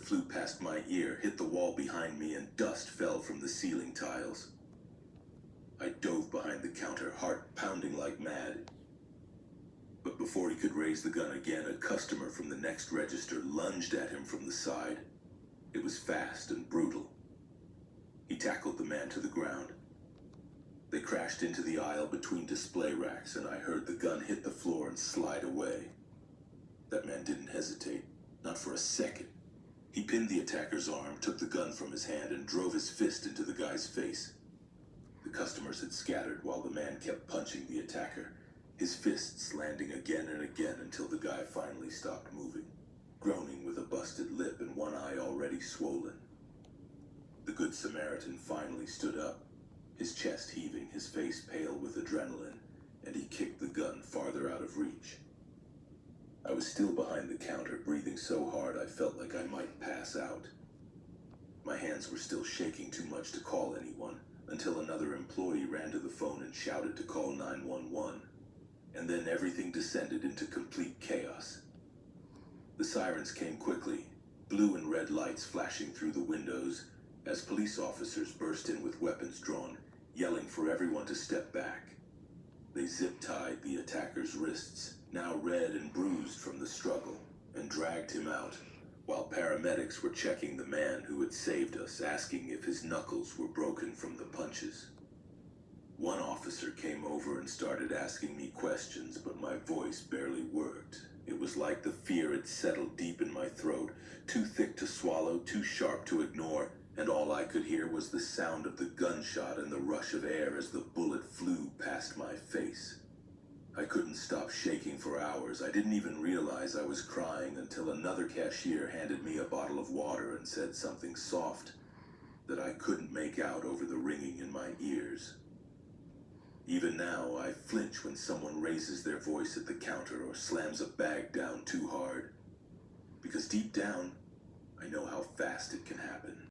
flew past my ear, hit the wall behind me, and dust fell from the ceiling tiles. I dove behind the counter, heart pounding like mad. But before he could raise the gun again, a customer from the next register lunged at him from the side. It was fast and brutal. He tackled the man to the ground. They crashed into the aisle between display racks, and I heard the gun hit the floor and slide away. That man didn't hesitate, not for a second. He pinned the attacker's arm, took the gun from his hand, and drove his fist into the guy's face. The customers had scattered while the man kept punching the attacker, his fists landing again and again until the guy finally stopped moving, groaning with a busted lip and one eye already swollen. The Good Samaritan finally stood up, his chest heaving, his face pale with adrenaline, and he kicked the gun farther out of reach. I was still behind the counter, breathing so hard I felt like I might pass out. My hands were still shaking too much to call anyone, until another employee ran to the phone and shouted to call 911. And then everything descended into complete chaos. The sirens came quickly, blue and red lights flashing through the windows, as police officers burst in with weapons drawn, yelling for everyone to step back. They zip-tied the attacker's wrists, now red and bruised from the struggle, and dragged him out, while paramedics were checking the man who had saved us, asking if his knuckles were broken from the punches. One officer came over and started asking me questions, but my voice barely worked. It was like the fear had settled deep in my throat, too thick to swallow, too sharp to ignore, and all I could hear was the sound of the gunshot and the rush of air as the bullet flew past my face. I couldn't stop shaking for hours. I didn't even realize I was crying until another cashier handed me a bottle of water and said something soft that I couldn't make out over the ringing in my ears. Even now, I flinch when someone raises their voice at the counter or slams a bag down too hard, because deep down, I know how fast it can happen.